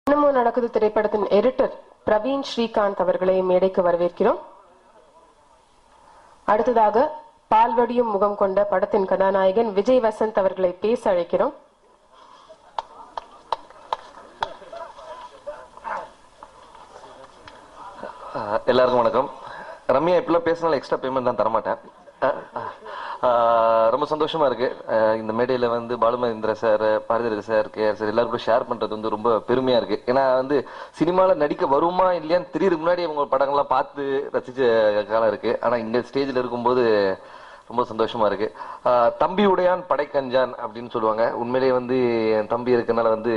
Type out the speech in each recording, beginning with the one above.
இன்னமும் நடக்குது திரைப்படத்தின் எடிட்டர் பிரவீன் ஸ்ரீகாந்த் அவர்களை மேடைக்கு வரவேற்கிறோம். அடுத்ததாக பால்வடியும் முகம் கொண்ட படத்தின் கதாநாயகன் விஜய் வசந்த் அவர்களை பேச அழைக்கிறோம். எல்லாருக்கும் வணக்கம். ரம்யா இப்பெல்லாம் பேசினாலும் எக்ஸ்ட்ரா பேமெண்ட் தான் தரமாட்டேன். ரொம்ப சந்தோஷமா இருக்கு. இந்த மேடையில வந்து Balu Mahendra sir, Bharathiraja sir, KR sir எல்லாருக்கும் ஷேர் பண்றது வந்து ரொம்ப பெருமையா இருக்கு. ஏன்னா வந்து சினிமால நடிக்க வருமா இல்லையான்னு தெரியறதுக்கு முன்னாடி அவங்க படங்கள்லாம் பார்த்து ரசிச்ச காலம் இருக்கு. ஆனா இங்க ஸ்டேஜ்ல இருக்கும்போது ரொம்ப சந்தோஷமா இருக்கு. தம்பி உடையான் படைக்கஞ்சான் அப்படின்னு சொல்லுவாங்க. உண்மையிலேயே வந்து என் தம்பி இருக்கனால வந்து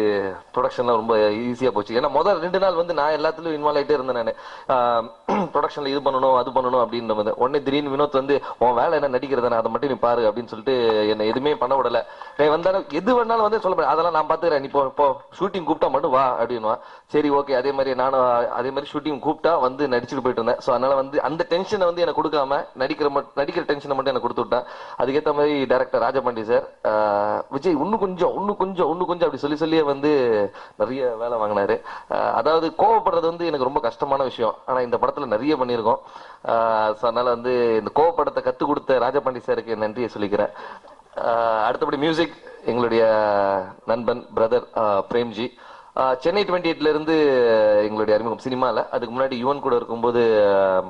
ப்ரொடக்ஷன்லாம் ரொம்ப ஈஸியா போச்சு. ஏன்னா முதல் 2 நாள் வந்து நான் எல்லாத்துலயும் இன்வால்வ் ஆகிட்டே இருந்தேன். நான் ப்ரொடக்ஷன்ல இது பண்ணணும் அது பண்ணணும் அப்படின்னு வந்து உடனே திடீர்னு வினோத் வந்து உன் வேலை என்ன நடிக்கிறதானே, அதை மட்டும் நீ பாரு அப்படின்னு சொல்லிட்டு என்ன எதுவுமே பண்ண விடல. வந்தாலும் எது வேணாலும் வந்து சொல்ல அதெல்லாம் நான் பாத்துக்கிறேன், நீ போ ஷூட்டிங் கூப்பிட்டா மட்டும் வா அப்படின்வா. சரி ஓகே. அதே மாதிரி நானும் அதே மாதிரி ஷூட்டிங் கூப்பிட்டா வந்து நடிச்சுட்டு போயிட்டு இருந்தேன். ஸோ அதனால வந்து அந்த டென்ஷனை வந்து எனக்கு கொடுக்காம நடிக்கிற டென்ஷனை மட்டும் எனக்கு கொடுத்து விட்டேன். அதுக்கேற்ற மாதிரி டைரக்டர் ராஜபாண்டி சார், விஜய் இன்னும் கொஞ்சம் அப்படி சொல்லியே வந்து நிறைய வேலை வாங்கினாரு. அதாவது கோவப்படுறது வந்து எனக்கு ரொம்ப கஷ்டமான விஷயம். ஆனா இந்த படத்துல நிறைய பண்ணியிருக்கோம். அதனால வந்து இந்த கோவப்படத்தை கத்துக் கொடுத்த ராஜபாண்டி சாருக்கு நன்றியை சொல்லிக்கிறேன். அடுத்தபடி மியூசிக் எங்களுடைய நண்பன் பிரதர் பிரேம்ஜி. சென்னை 28ல இருந்து எங்களுடைய அறிமுகம் சினிமால. அதுக்கு முன்னாடி யுவன் கூட இருக்கும்போது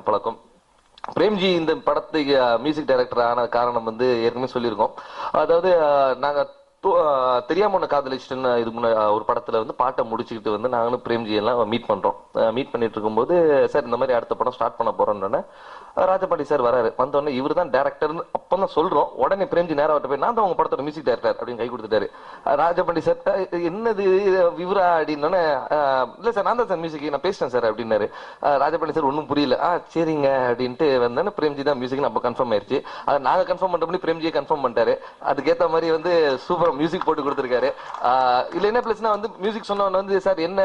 பழக்கம். பிரேம்ஜி இந்த படத்துக்கு மியூசிக் டைரக்டர் ஆன காரணம் வந்து ஏற்கனவே சொல்லியிருக்கோம். அதாவது நாங்க தெரியாம ஒண்ணு காதலிச்சுட்டுன்னு இதுக்கு முன்னாடி ஒரு படத்துல வந்து பாட்டை முடிச்சுக்கிட்டு வந்து நாங்களும் பிரேம்ஜி எல்லாம் மீட் பண்றோம். மீட் பண்ணிட்டு இருக்கும்போது சார் இந்த மாதிரி அடுத்த படம் ஸ்டார்ட் பண்ண போறோம்னு ராஜபாண்டி சார் வராரு. வந்தோடனே இவர் தான் டேரக்டர்னு அப்பதான் சொல்றோம். உடனே பிரேம்ஜி நேரம் வரட்டு போய் நான் தான் உங்க படத்தோட மியூசிக் டைரக்டர் அப்படின்னு கை கொடுத்துட்டாரு. ராஜபாண்டி சார் என்னது விவரா அப்படின்னோடனே இல்ல சார் நான் தான் சார் மியூசிக் நான் பேசிட்டேன் சார் அப்படின்னாரு. ராஜபாண்டி சார் ஒன்னும் புரியல. சரிங்க அப்படின்ட்டு வந்தோன்னே பிரேம்ஜி தான் மியூசிக் நம்ம கன்ஃபார்ம் ஆயிடுச்சு. அதை நாங்க கன்ஃபார்ம் பண்ற பிரேம்ஜியை கன்ஃபார்ம் பண்ணிட்டாரு. அதுக்கேற்ற மாதிரி வந்து சூப்பர் மியூசிக் போட்டு கொடுத்துருக்காரு. இல்ல என்ன பிளஸ்னா வந்து மியூசிக் சொன்ன வந்து சார் என்ன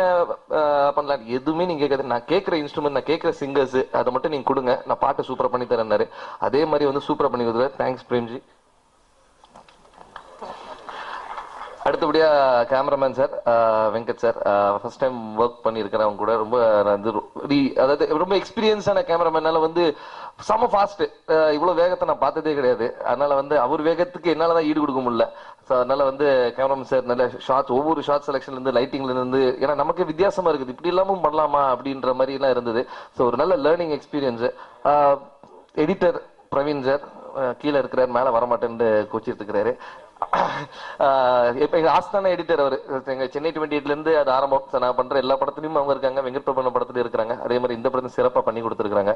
பண்ணலாம் எதுவுமே நீங்க கேட்காது, நான் கேட்கிற இன்ஸ்ட்ருமெண்ட் நான் கேட்கிற சிங்கர்ஸ் அதை மட்டும் நீங்க கொடுங்க, நான் பாட்டு சூப்பரா பண்ணி தரேன்னாரு. அதே மாதிரி வந்து சூப்பரா பண்ணி கொடுத்தாரு. தேங்க்ஸ் பிரேம்ஜி. அடுத்தபடியா cameraman sir Venkat sir, first time work பண்ணியிருக்கிறேன் அவங்க கூட. ரொம்ப அதாவது ரொம்ப எக்ஸ்பீரியன்ஸான கேமராமேனால வந்து செம ஃபாஸ்ட். இவ்வளவு வேகத்தை நான் பார்த்ததே கிடையாது. அதனால வந்து அவர் வேகத்துக்கு என்னாலதான் ஈடு கொடுக்க முடியல. அதனால வந்து கேமராமேன் சார் நல்ல ஷார்ட்ஸ், ஒவ்வொரு ஷார்ட் செலக்ஷன்ல இருந்து லைட்டிங்ல இருந்து, ஏன்னா நமக்கு வித்தியாசமா இருக்குது, இப்படி இல்லாம பண்ணலாமா அப்படின்ற மாதிரி எல்லாம் இருந்தது. ஸோ ஒரு நல்ல learning experience. Editor Praveen sir கீழே இருக்கிறார், மேல வரமாட்டேன்னு கோச்சிட்டு இருக்கிறாரு. இப்ப எங்க ஆஸ்தான எடிட்டர் அவரு. எங்க சென்னை 28ல இருந்து அது ஆரம்பம். நான் பண்ற எல்லா படத்துலயும் அவங்க இருக்காங்க. வெங்கட் பிரபு படத்துல இருக்கிறாங்க. அதே மாதிரி இந்த படத்தை சிறப்பா பண்ணி கொடுத்துருக்காங்க.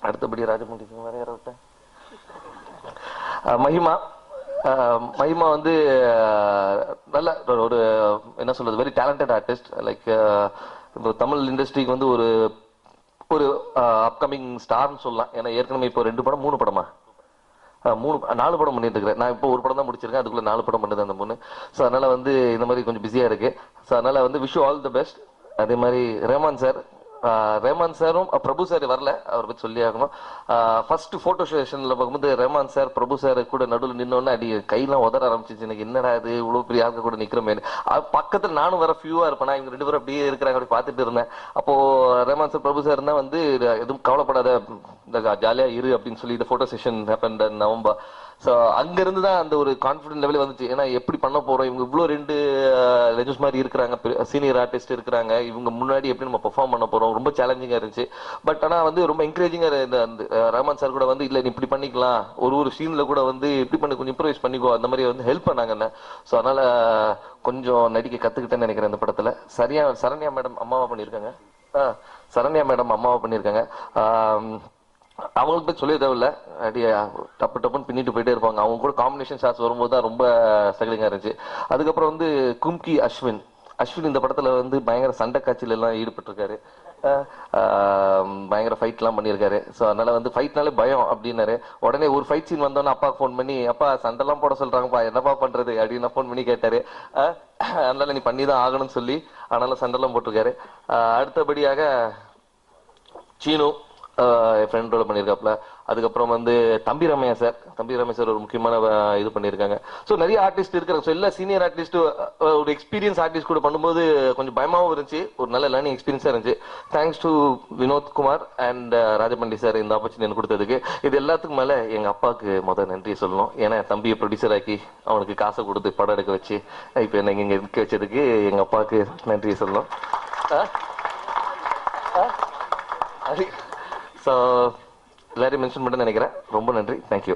அடுத்தபடி ராஜமூர்த்தி வேற யார விட்டேன். மஹிமா வந்து நல்ல ஒரு என்ன சொல்றது very talented artist. Like Tamil இண்டஸ்ட்ரிக்கு வந்து ஒரு ஒரு அப்கமிங் ஸ்டார்னு சொல்லலாம். ஏன்னா ஏற்கனவே இப்போ 2 படம் 3 படமா 4 படம் பண்ணிட்டு இருக்கிறேன். நான் இப்போ ஒரு படம் தான் முடிச்சிருக்கேன். அதுக்குள்ள 4 படம் பண்ணுது அந்த பொண்ணு. ஸோ அதனால வந்து இந்த மாதிரி கொஞ்சம் பிஸியா இருக்கு. ஸோ அதனால வந்து wish you all the best. அதே மாதிரி ரேமான் சாரும் பிரபு சார் வரல, அவர் பத்தி சொல்லி ஆகணும். ஃபர்ஸ்ட் போட்டோ செஷன்ல பார்க்கும்போது ரேமான் சார் பிரபு சார் கூட நடுவில் நின்னோன்னு அடி கையெல்லாம் உதற ஆரம்பிச்சிச்சு. எனக்கு என்னடா இது இவ்வளவு பெரிய ஆட்கள் கூட நிக்கிறமே. பக்கத்துல நானும் வர ஃபியூவா இருப்பேன். இவங்க 2 பேரும் அப்படியே இருக்கிறாங்க, அப்படி பார்த்துட்டு இருந்தேன். அப்போ ரேமான் சார் பிரபு சார் தான் வந்து எதுவும் கவலைப்படாத ஜாலியா இரு அப்படின்னு சொல்லி இந்த photo session happen November. So அங்க இருந்து தான் அந்த ஒரு கான்பிடன்ட் லெவலே வந்துச்சு. ஏன்னா எப்படி பண்ண போறோம், இவங்க இவ்வளோ 2 லெஜஸ் மாதிரி இருக்கிறாங்க, சீனியர் ஆர்டிஸ்ட் இருக்கிறாங்க, இவங்க முன்னாடி எப்படி நம்ம பெர்ஃபார்ம் பண்ண போறோம், ரொம்ப சேலஞ்சிங்கா இருந்துச்சு. பட் ஆனா வந்து ரொம்ப என்கரேஜிங்கா அந்த ரஹ்மான் சார் கூட வந்து இல்ல நீ இப்படி பண்ணிக்கலாம், ஒரு சீன்ல கூட வந்து இப்படி பண்ணி கொஞ்சம் இம்ப்ரூவைஸ் பண்ணிக்கோ, அந்த மாதிரி வந்து ஹெல்ப் பண்ணாங்க. ஸோ அதனால கொஞ்சம் நடிக்க கத்துக்கிட்டேன்னு நினைக்கிறேன். இந்த படத்துல சரண்யா மேடம் அம்மாவா பண்ணியிருக்காங்க. அவங்களுக்கு போய் சொல்லி தேவையில்ல, அப்படியே டப்புன்னு பின்னிட்டு போயிட்டே இருப்பாங்க. அவங்க கூட காம்பினேஷன் ஷாட்ஸ் வரும்போது தான் ரொம்ப ஸ்ட்ரகிளிங்கா இருந்துச்சு. அதுக்கப்புறம் வந்து கும்கி அஸ்வின் இந்த படத்துல வந்து பயங்கர சண்டை காட்சியில எல்லாம் ஈடுபட்டிருக்காரு. பயங்கர ஃபைட் எல்லாம் பண்ணியிருக்காரு. ஸோ அதனால வந்து ஃபைட்னாலே பயம் அப்படின்னாரு. உடனே ஒரு ஃபைட் சீன் வந்தோன்னு அப்பா ஃபோன் பண்ணி அப்பா சண்டைலாம் போட சொல்றாங்கப்பா என்னப்பா பண்றது அப்படின்னு ஃபோன் பண்ணி கேட்டாரு. அதனால நீ பண்ணி தான் ஆகணும்னு சொல்லி அதனால சண்டைலாம் போட்டிருக்காரு. அடுத்தபடியாக சீனு என் ஃப்ரெண்ட் ரோல் பண்ணியிருக்காப்ல. அதுக்கப்புறம் வந்து தம்பி ரமையா சார் ஒரு முக்கியமான இது பண்ணியிருக்காங்க. ஸோ நிறைய ஆர்டிஸ்ட் இருக்காங்க. ஸோ எல்லா சீனியர் ஆர்டிஸ்ட் ஒரு எக்ஸ்பீரியன்ஸ் ஆர்டிஸ்ட் கூட பண்ணும்போது கொஞ்சம் பயமாவும் இருந்துச்சு, ஒரு நல்ல லேர்னிங் எக்ஸ்பீரியன்ஸா இருந்துச்சு. Thanks to Vinod Kumar and Rajapandi sir இந்த ஆப்பர்ச்சுனிட்டி எனக்கு கொடுத்ததுக்கு. இது எல்லாத்துக்கும் மேல எங்க அப்பாவுக்கு முதல் நன்றி சொல்லணும். ஏன்னா தம்பியை ப்ரொடியூசர் ஆக்கி அவனுக்கு காசை கொடுத்து படம் எடுக்க வச்சு இப்போ என்ன இங்க இருக்க வச்சதுக்கு எங்க அப்பாவுக்கு நன்றி சொல்லணும். ஸோ எல்லாரையும் மென்ஷன் பண்ண நினைக்கிறேன். ரொம்ப நன்றி. தேங்க்யூ.